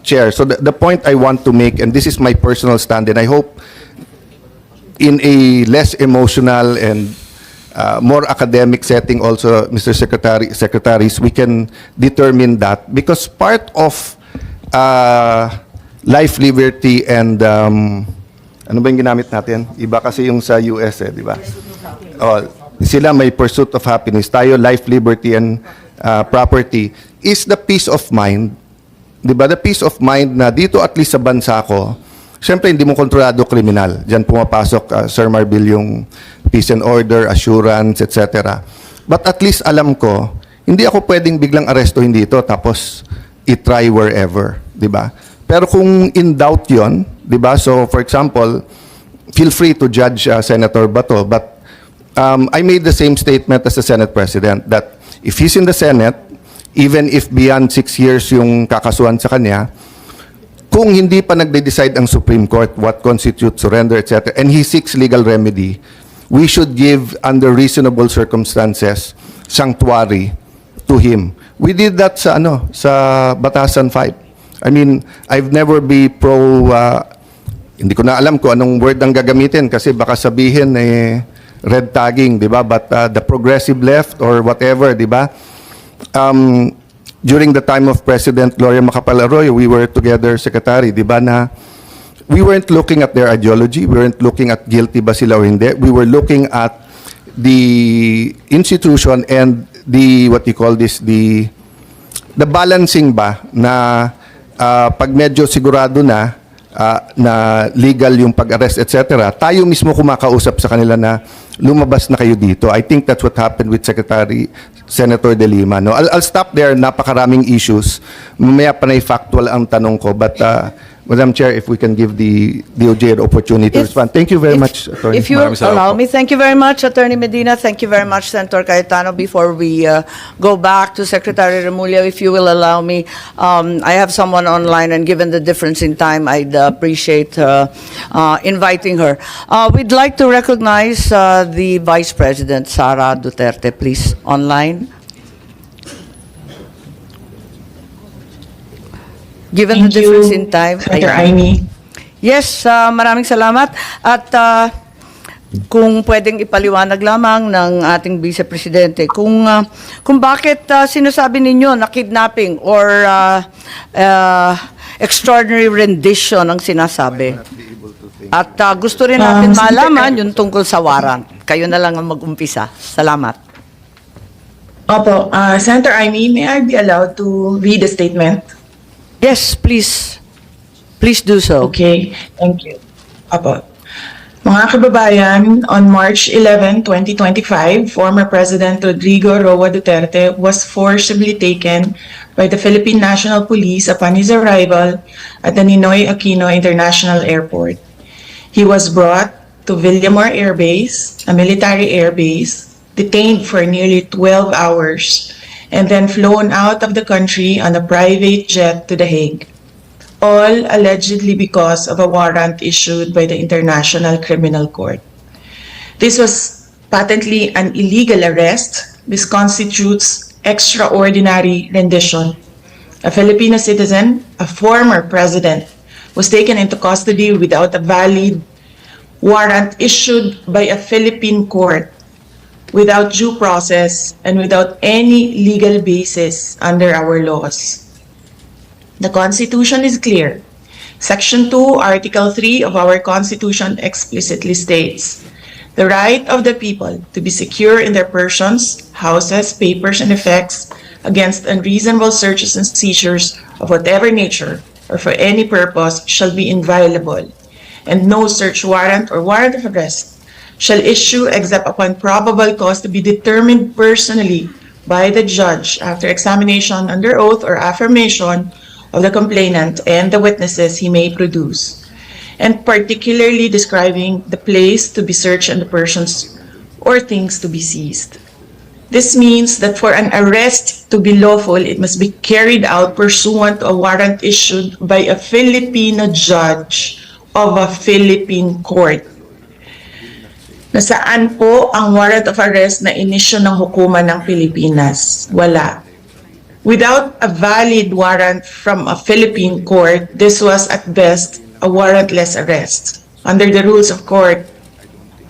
Chair. So the point I want to make, and this is my personal stand, and I hope in a less emotional and more academic setting also, Mr. Secretaries, we can determine that because part of life, liberty, and ano ba yung ginamit natin? Iba kasi yung sa US di ba? Oh, sila may pursuit of happiness. Tayo, life, liberty, and property is the peace of mind. Di ba? The peace of mind na dito at least sa bansa ko, siyempre hindi mo kontrolado kriminal. Diyan pumapasok, Sir Marbil, yung peace and order, assurance, etc. But at least alam ko, hindi ako pwedeng biglang arestuhin dito tapos i-try wherever. Di ba? Pero kung in doubt yon, di ba? So for example, feel free to judge Senator Bato, but I made the same statement as the Senate President that if he's in the Senate, even if beyond 6 years yung kakasuhan sa kanya, kung hindi pa nagde-decide ang Supreme Court what constitutes surrender, etc., and he seeks legal remedy, we should give, under reasonable circumstances, sanctuary to him. We did that sa Batasan 5. I mean, I've never be pro, hindi ko na alam kung anong word ang gagamitin kasi baka sabihin red tagging, di ba? But the progressive left or whatever, di ba? During the time of President Gloria Macapagal-Arroyo, we were together, Secretary, di ba, na we weren't looking at their ideology, we weren't looking at guilty ba sila o hindi, we were looking at the institution and the, what you call this, the balancing ba na pag medyo sigurado na legal yung pag-arrest, etc., tayo mismo kumakausap sa kanila na lumabas na kayo dito. I think that's what happened with Senator De Lima. No? I'll stop there. Napakaraming issues. Mamaya pa na factual ang tanong ko. But, Madam Chair, if we can give the DOJ an opportunity to respond. Thank you very much, Attorney. If you allow me, thank you very much, Attorney Medina. Thank you very much, Senator Cayetano. Before we go back to Secretary Remulla, if you will allow me, I have someone online, and given the difference in time, I'd appreciate inviting her. We'd like to recognize the Vice President, Sara Duterte, please, online. Given the difference in time. Senator Amy. Yes, maraming salamat. At kung pwedeng ipaliwanag lamang ng ating Vice Presidente, kung bakit sinasabi ninyo na kidnapping or extraordinary rendition ang sinasabi. At gusto rin natin malaman yung tungkol sa warrant. Kayo na lang ang mag-umpisa. Salamat. Opo, Senator Amy, may I be allowed to read the statement? Yes, please. Please do so. Okay, thank you. Apo. Mga kababayan, on March 11, 2025, former President Rodrigo Roa Duterte was forcibly taken by the Philippine National Police upon his arrival at the Ninoy Aquino International Airport. He was brought to Villamor Air Base, a military air base, detained for nearly 12 hours, and then flown out of the country on a private jet to The Hague, all allegedly because of a warrant issued by the International Criminal Court. This was patently an illegal arrest. This constitutes extraordinary rendition. A Filipino citizen, a former president, was taken into custody without a valid warrant issued by a Philippine court, without due process, and without any legal basis under our laws. The Constitution is clear. Section 2, Article 3 of our Constitution explicitly states, the right of the people to be secure in their persons, houses, papers, and effects against unreasonable searches and seizures of whatever nature or for any purpose shall be inviolable, and no search warrant or warrant of arrest shall issue except upon probable cause to be determined personally by the judge after examination under oath or affirmation of the complainant and the witnesses he may produce, and particularly describing the place to be searched and the persons or things to be seized. This means that for an arrest to be lawful, it must be carried out pursuant to a warrant issued by a Filipino judge of a Philippine court. Nasaan po ang warrant of arrest na inisyu ng hukuman ng Pilipinas? Wala. Without a valid warrant from a Philippine court, this was at best a warrantless arrest. Under the rules of court,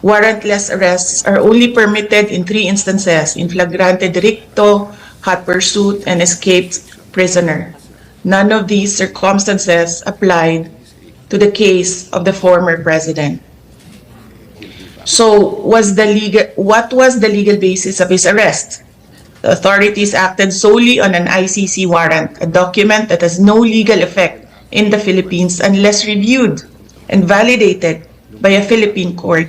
warrantless arrests are only permitted in 3 instances: in flagrante delicto, hot pursuit, and escaped prisoner. None of these circumstances applied to the case of the former president. So, what was the legal basis of his arrest? The authorities acted solely on an ICC warrant, a document that has no legal effect in the Philippines unless reviewed and validated by a Philippine court.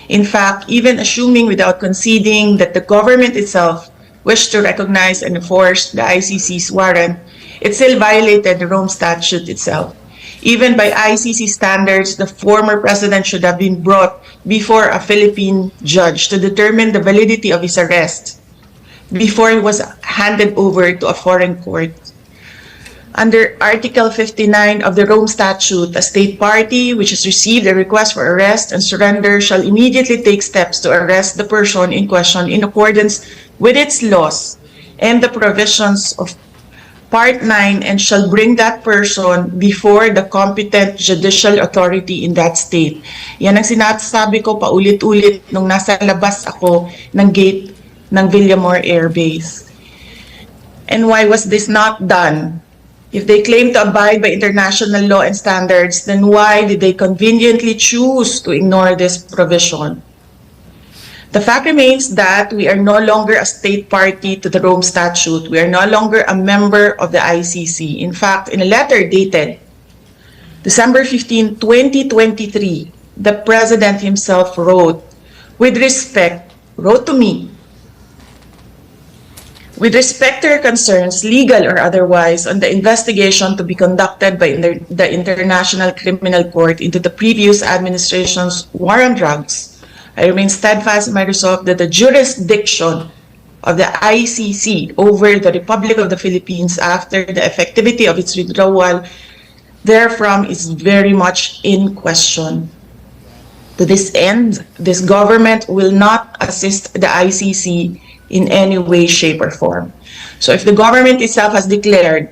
In fact, even assuming without conceding that the government itself wished to recognize and enforce the ICC's warrant, it still violated the Rome Statute itself. Even by ICC standards, the former president should have been brought before a Philippine judge to determine the validity of his arrest before he was handed over to a foreign court. Under Article 59 of the Rome Statute, a state party which has received a request for arrest and surrender shall immediately take steps to arrest the person in question in accordance with its laws and the provisions of Part 9, and shall bring that person before the competent judicial authority in that state. Yan ang sinasabi ko paulit-ulit nung nasa labas ako ng gate ng Villamor Air Base. And why was this not done? If they claim to abide by international law and standards, then why did they conveniently choose to ignore this provision? The fact remains that we are no longer a state party to the Rome Statute. We are no longer a member of the ICC. In fact, in a letter dated December 15, 2023, the President himself wrote to me, with respect to your concerns, legal or otherwise, on the investigation to be conducted by the International Criminal Court into the previous administration's war on drugs, I remain steadfast in my resolve that the jurisdiction of the ICC over the Republic of the Philippines after the effectivity of its withdrawal therefrom is very much in question. To this end, this government will not assist the ICC in any way, shape, or form. So if the government itself has declared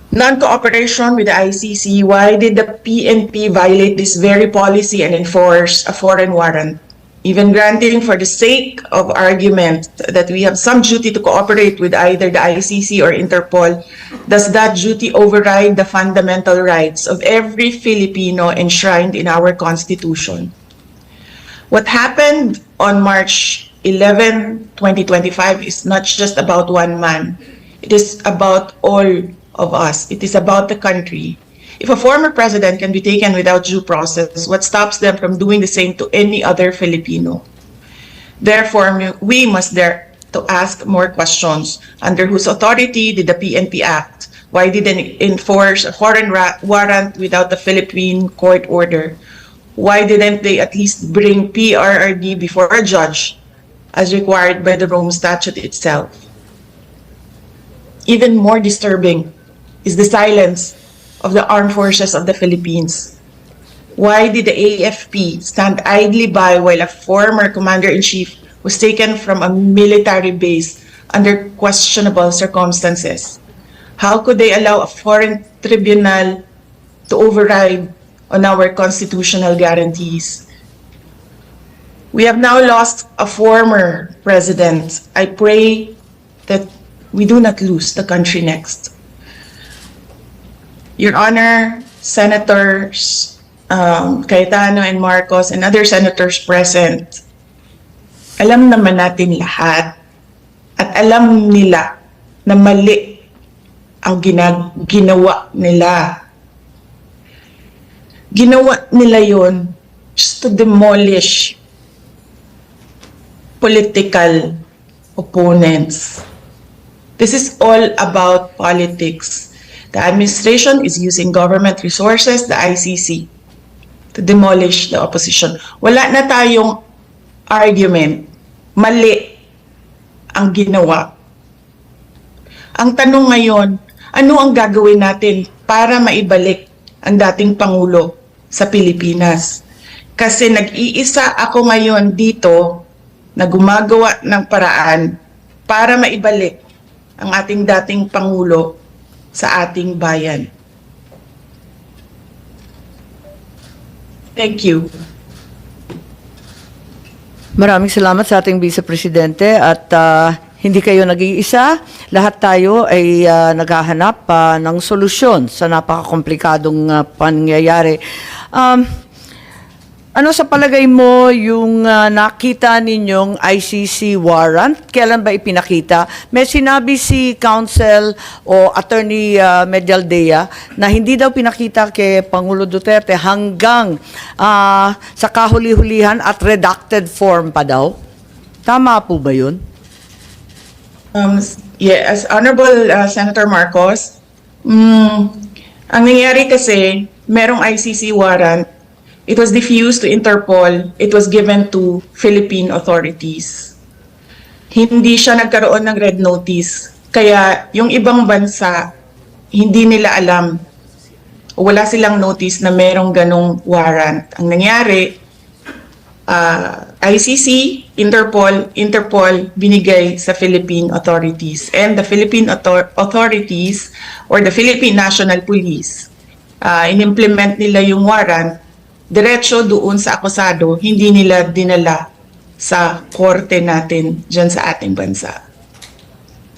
non-cooperation with the ICC, why did the PNP violate this very policy and enforce a foreign warrant? Even granting for the sake of argument that we have some duty to cooperate with either the ICC or Interpol, does that duty override the fundamental rights of every Filipino enshrined in our Constitution? What happened on March 11, 2025 is not just about one man. It is about all of us. It is about the country. If a former president can be taken without due process, what stops them from doing the same to any other Filipino? Therefore, we must dare to ask more questions. Under whose authority did the PNP act? Why did they enforce a foreign warrant without the Philippine court order? Why didn't they at least bring PRRD before a judge as required by the Rome Statute itself? Even more disturbing is the silence of the armed forces of the Philippines. Why did the AFP stand idly by while a former commander-in-chief was taken from a military base under questionable circumstances? How could they allow a foreign tribunal to override on our constitutional guarantees? We have now lost a former president. I pray that we do not lose the country next. Your Honor, Senators Cayetano and Marcos and other senators present, alam naman natin lahat at alam nila na mali ang ginawa nila. Ginawa nila yon just to demolish political opponents. This is all about politics. The administration is using government resources, the ICC, to demolish the opposition. Wala na tayong argument. Mali ang ginawa. Ang tanong ngayon, ano ang gagawin natin para maibalik ang dating Pangulo sa Pilipinas? Kasi nag-iisa ako ngayon dito na gumagawa ng paraan para maibalik ang ating dating Pangulo sa ating bayan. Thank you. Maraming salamat sa ating Vice Presidente at hindi kayo nag-iisa. Lahat tayo ay naghahanap ng solusyon sa napakakomplikadong pangyayari. Ano sa palagay mo yung nakita ninyong ICC warrant? Kailan ba ipinakita? May sinabi si Counsel o Attorney Medialdea na hindi daw pinakita kay Pangulo Duterte hanggang sa kahuli-hulihan at redacted form pa daw. Tama po ba yun? Yes, Honorable Senator Marcos, ang nangyari kasi, merong ICC warrant. It was diffused to Interpol. It was given to Philippine authorities. Hindi siya nagkaroon ng red notice. Kaya yung ibang bansa, hindi nila alam. Wala silang notice na merong ganong warrant. Ang nangyari, ICC, Interpol binigay sa Philippine authorities. And the Philippine authorities or the Philippine National Police, in-implement nila yung warrant diretso doon sa akusado, hindi nila dinala sa korte natin dyan sa ating bansa.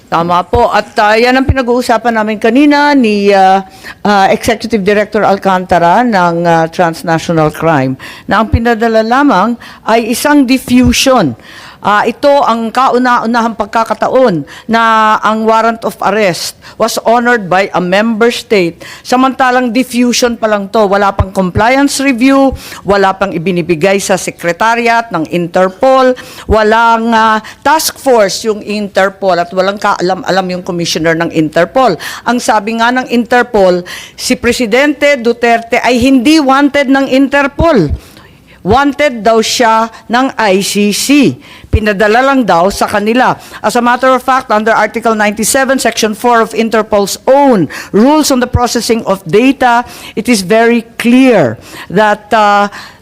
Tama po. At yan ang pinag-uusapan namin kanina ni Executive Director Alcantara ng Transnational Crime na ang pinadala lamang ay isang diffusion. Ito ang kauna-unahang pagkakataon na ang warrant of arrest was honored by a member state. Samantalang diffusion pa lang to, wala pang compliance review, wala pang ibinibigay sa secretariat ng Interpol, walang task force yung Interpol at walang kaalam-alam yung commissioner ng Interpol. Ang sabi nga ng Interpol, si Presidente Duterte ay hindi wanted ng Interpol. Wanted daw siya ng ICC. Pinadala lang daw sa kanila. As a matter of fact, under Article 97, Section 4 of Interpol's own rules on the processing of data, it is very clear that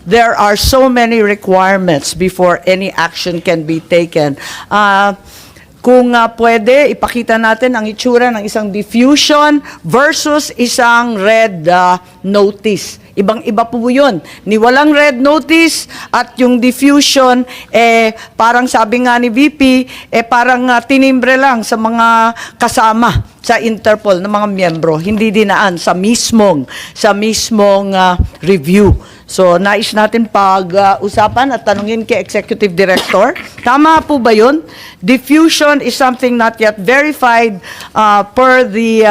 there are so many requirements before any action can be taken. Kung pwede, ipakita natin ang itsura ng isang diffusion versus isang red notice. Ibang-iba po yun. Ni walang red notice at yung diffusion, parang sabi nga ni VP, parang tinimbre lang sa mga kasama sa Interpol ng mga miyembro. Hindi dinaan sa mismong review. So, nais natin pag-usapan at tanungin kay Executive Director. Tama po ba yun? Diffusion is something not yet verified per the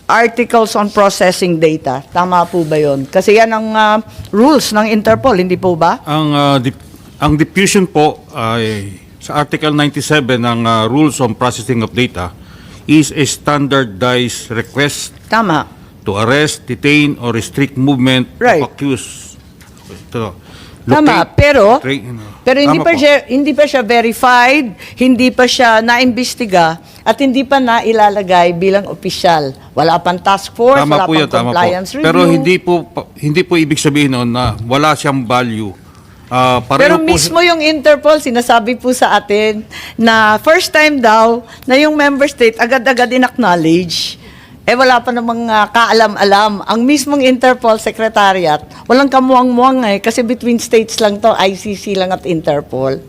articles on processing data. Tama po ba yun? Kasi yan ang rules ng Interpol, hindi po ba? Ang diffusion po ay sa Article 97 ng Rules on Processing of Data is a standardized request Tama. to arrest, detain, or restrict movement Right. of accused. Ito, Tama, pero Tama po. hindi pa siya verified, hindi pa siya naimbestiga at hindi pa nailalagay bilang opisyal. Wala pang task force, wala Tama po pang yan, tama po. compliance review. Pero hindi po ibig sabihin noon na wala siyang value. Pero Pareho po mismo yung Interpol, sinasabi po sa atin na first time daw na yung member state agad-agad in-acknowledge. Wala pa namang kaalam-alam. Ang mismong Interpol Secretariat, walang kamuang-muang kasi between states lang to, ICC lang at Interpol.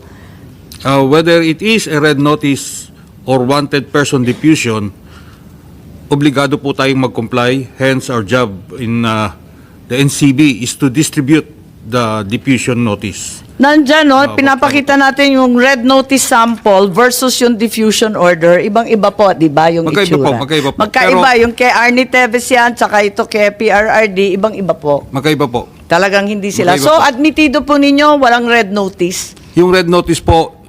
whether it is a red notice or wanted person diffusion, obligado po tayong mag-comply. Hence, our job in the NCB is to distribute the diffusion notice. Nandyan, pinapakita natin yung red notice sample versus yung diffusion order. Ibang-iba po, di ba, yung Magkaiba itsura? po, magkaiba po. Magkaiba, yung kay Arnie Teves yan, tsaka ito kay PRRD, ibang-iba po. Magkaiba po. Talagang hindi sila. Magkaiba So, po. admitido po ninyo, walang red notice. Yung red notice po,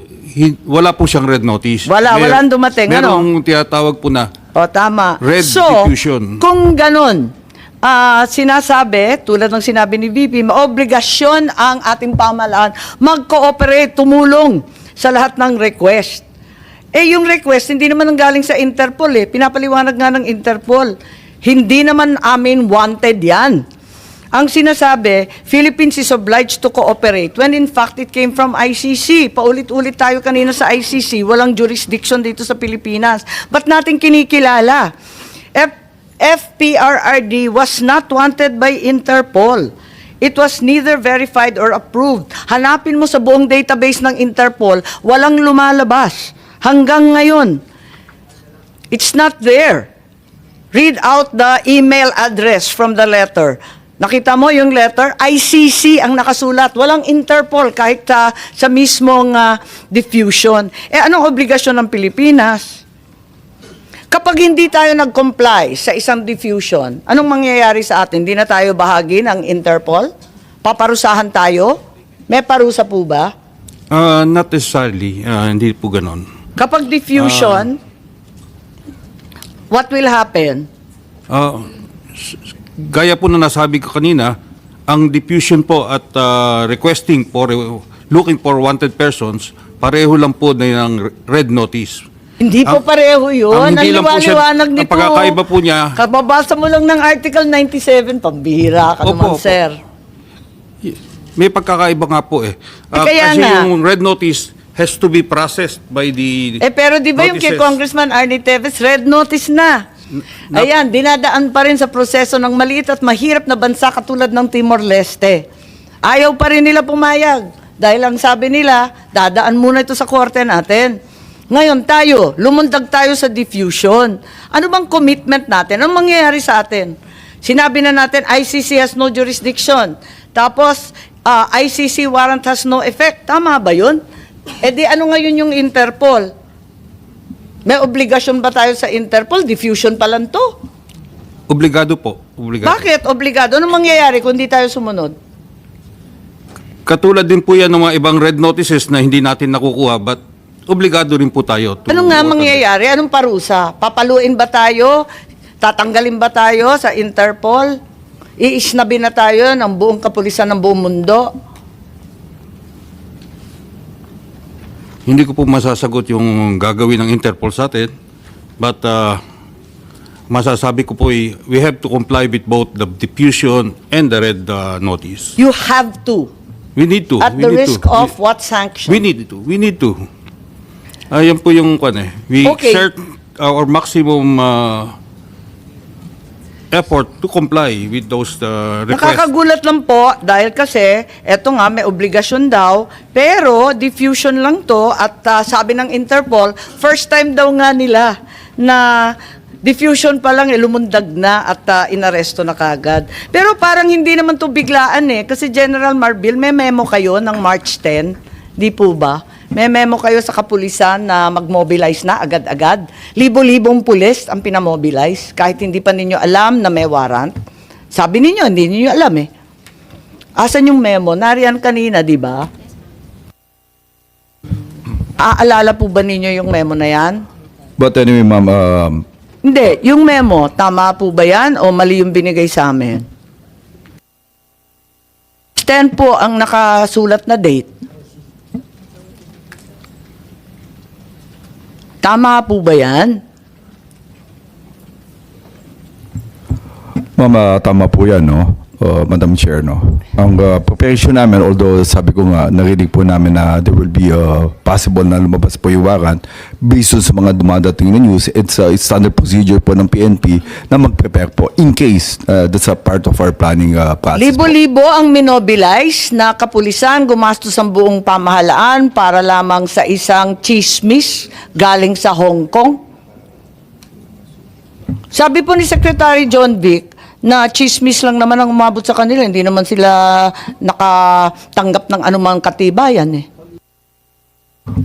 wala po siyang red notice. Walang dumating, ano? Merong tinatawag po na O, tama. Red so, diffusion. kung ganun, sinasabi, tulad ng sinabi ni VP, maobligasyon ang ating pamahalaan mag-cooperate, tumulong sa lahat ng request. Yung request, hindi naman galing sa Interpol. Pinapaliwanag nga ng Interpol. Hindi naman amin wanted yan. Ang sinasabi, Philippines is obliged to cooperate when in fact it came from ICC. Paulit-ulit tayo kanina sa ICC, walang jurisdiction dito sa Pilipinas. Ba't natin kinikilala? FPRRD was not wanted by Interpol. It was neither verified or approved. Hanapin mo sa buong database ng Interpol, walang lumalabas. Hanggang ngayon, it's not there. Read out the email address from the letter. Nakita mo yung letter? ICC ang nakasulat. Walang Interpol kahit sa mismong diffusion. Anong obligasyon ng Pilipinas? Kapag hindi tayo nag-comply sa isang diffusion, anong mangyayari sa atin? Hindi na tayo bahagi ng Interpol? Paparusahan tayo? May parusa po ba? Not necessarily. Hindi po ganon. Kapag diffusion, what will happen? Gaya po na nasabi ko kanina, ang diffusion po at requesting for looking for wanted persons, pareho lang po na yung red notice. Hindi po pareho yun. Ang hindi lang po siya, liwanag ang nito. pagkakaiba po niya, Kababasa mo lang ng Article 97, pambihira ka naman, Opo. sir. may pagkakaiba nga po eh. Kaya Kasi nga. yung red notice has to be processed by the Pero di ba yung kay notices. Congressman Arnie Teves, red notice na. Ayan, dinadaan pa rin sa proseso ng maliit at mahirap na bansa katulad ng Timor-Leste. Ayaw pa rin nila pumayag. Dahil ang sabi nila, dadaan muna ito sa korte natin. Ngayon tayo, lumundag tayo sa diffusion. Ano bang commitment natin? Anong mangyayari sa atin? Sinabi na natin, ICC has no jurisdiction. Tapos, ICC warrant has no effect. Tama ba yun? Di ano ngayon yung Interpol? May obligasyon ba tayo sa Interpol? Diffusion pa lang to. Obligado po. Obligado. Bakit? Obligado. Anong mangyayari kung di tayo sumunod? Katulad din po yan ng mga ibang red notices na hindi natin nakukuha, but obligado rin po tayo. Ano nga mangyayari? Anong parusa? Papaluin ba tayo? Tatanggalin ba tayo sa Interpol? Iisnabi na tayo ng buong kapulisan ng buong mundo? Hindi ko po masasagot yung gagawin ng Interpol sa atin, but masasabi ko po we have to comply with both the diffusion and the red notice. You have to. We need to. At we the need risk to. of what sanction? We need to. We need to. Ayan po yung kwan eh. We Okay. exert our maximum effort to comply with those requests. Nakakagulat lang po dahil kasi eto nga may obligasyon daw pero diffusion lang to at sabi ng Interpol first time daw nga nila na diffusion pa lang lumundag na at inaresto na kagad. Pero parang hindi naman to biglaan kasi General Marbil may memo kayo ng March 10, di po ba? May memo kayo sa kapulisan na mag-mobilize na agad-agad. Libo-libong pulis ang pinamobilize kahit hindi pa ninyo alam na may warrant. Sabi ninyo, hindi ninyo alam Asan yung memo? Nariyan kanina, di ba? Aalala po ba ninyo yung memo na yan? But anyway, ma'am, Hindi. Yung memo, tama po ba yan o mali yung binigay sa amin? 10 po ang nakasulat na date. Tama po ba yan? ma'am, tama po yan, no? Madam Chair, no? Ang preparation namin, although sabi ko nga, narinig po namin na there will be possible na lumabas po yung warrant based on sa mga dumadating na news, it's standard procedure po ng PNP na mag-prepare po in case that's a part of our planning process. Libo-libo ang minobilize na kapulisan, gumastos ang buong pamahalaan para lamang sa isang chismis galing sa Hong Kong. Sabi po ni Secretary John Vic na chismis lang naman ang umabot sa kanila, hindi naman sila nakatanggap ng anumang katibayan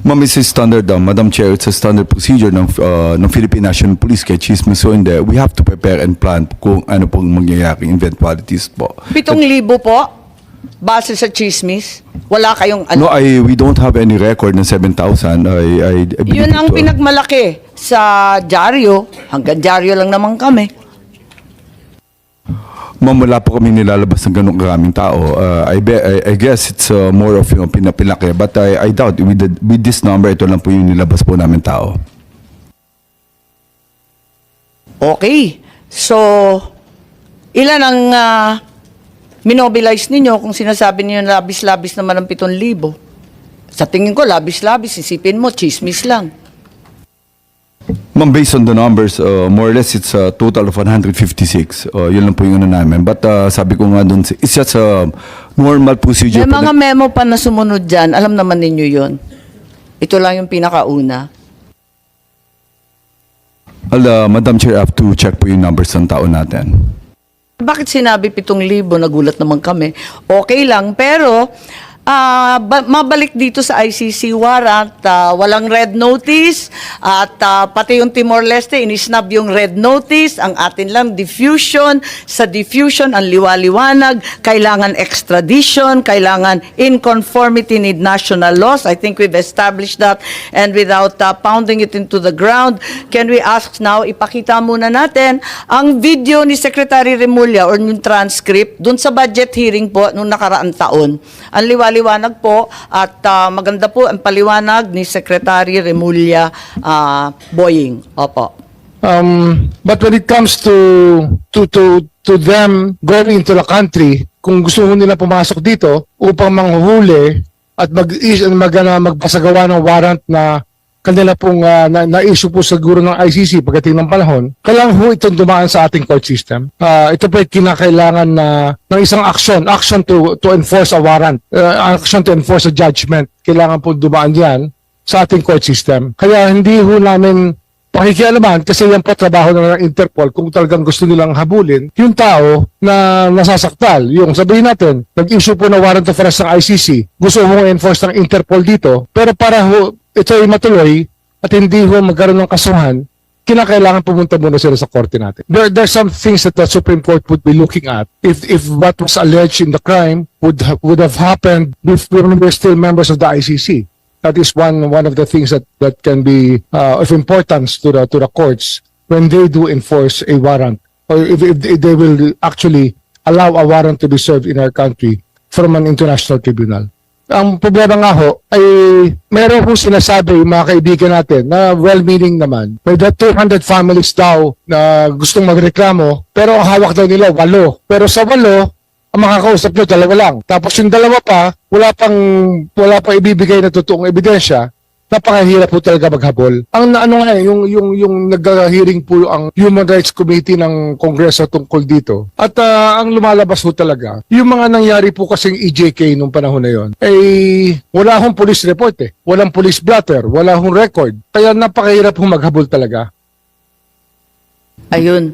Ma'am, it's a standard, Madam Chair, it's a standard procedure ng Philippine National Police kaya chismis so hindi. We have to prepare and plan kung ano pong mangyayari eventualities po. 7,000 po, base sa chismis. Wala kayong No, we don't have any record ng 7,000. I believe Yun ang it, pinagmalaki sa dyaryo. Hanggang dyaryo lang naman kami. Ma'am, wala po kami nilalabas ng ganong karaming tao. I guess it's more of pinapilaki. But I doubt with this number, ito lang po yung nilabas po namin tao. Okay. So, ilan ang minobilize ninyo kung sinasabi niyo labis-labis naman ang 7,000. Sa tingin ko, labis-labis, isipin mo, chismis lang. Ma'am, based on the numbers, more or less it's a total of 156. Yun lang po yung ano namin. But sabi ko nga doon, it's just a normal procedure. May po mga na- memo pa na sumunod dyan, alam naman ninyo yon. Ito lang yung pinakauna. Madam Chair, I have to check po yung numbers ng tao natin. Bakit sinabi 7,000? Nagulat naman kami. Okay lang, pero mabalik dito sa ICC warrant, walang red notice at pati yung Timor-Leste, inisnab yung red notice, ang atin lang diffusion, sa diffusion ang liwaliwanag, kailangan extradition, kailangan in conformity with national laws. I think we've established that, and without pounding it into the ground, can we ask now, ipakita muna natin ang video ni Secretary Remulla or yung transcript dun sa budget hearing po nung nakaraang taon. Ang liwaliwanag po at maganda po ang paliwanag ni Secretary Remulla Boying. Opo. But when it comes to them going into the country, kung gusto mo nila pumasok dito upang manghuhuli at magpasagawa ng warrant na kanila pong na-issue po siguro ng ICC pagdating ng panahon, kailangan ho itong dumaan sa ating court system. Ito po ay kinakailangan ng isang action to enforce a warrant, action to enforce a judgment. Kailangan po dumaan yan sa ating court system. Kaya hindi ho namin pakikialaman kasi yan po trabaho na ng Interpol kung talagang gusto nilang habulin yung tao na nasasaktal. Yung sabihin natin, nag-issue po na warrant of arrest ng ICC, gusto mo enforce ng Interpol dito, pero para ho ito ay matuloy at hindi ho magkaroon ng kasuhan, kinakailangan pumunta muna sila sa korte natin. There's some things that the Supreme Court would be looking at if what was alleged in the crime would have happened if we were still members of the ICC. That is one of the things that can be of importance to the courts when they do enforce a warrant, or if they will actually allow a warrant to be served in our country from an international tribunal. Ang problema nga ho ay meron kong sinasabi yung mga kaibigan natin na well-meaning naman. May 200 families daw na gustong magreklamo pero ang hawak daw nila 8. Pero sa 8, ang makakausap nyo 2 lang. Tapos yung 2 pa, wala pang ibibigay na totoong ebidensya. Napakahirap po talaga maghabol. Ang yung nag-hearing po ang Human Rights Committee ng Kongreso tungkol dito. At ang lumalabas po talaga, yung mga nangyari po kasing EJK nung panahon na yon, ay wala akong police report eh. Walang police blotter, wala akong record. Kaya napakahirap po maghabol talaga. Ayun.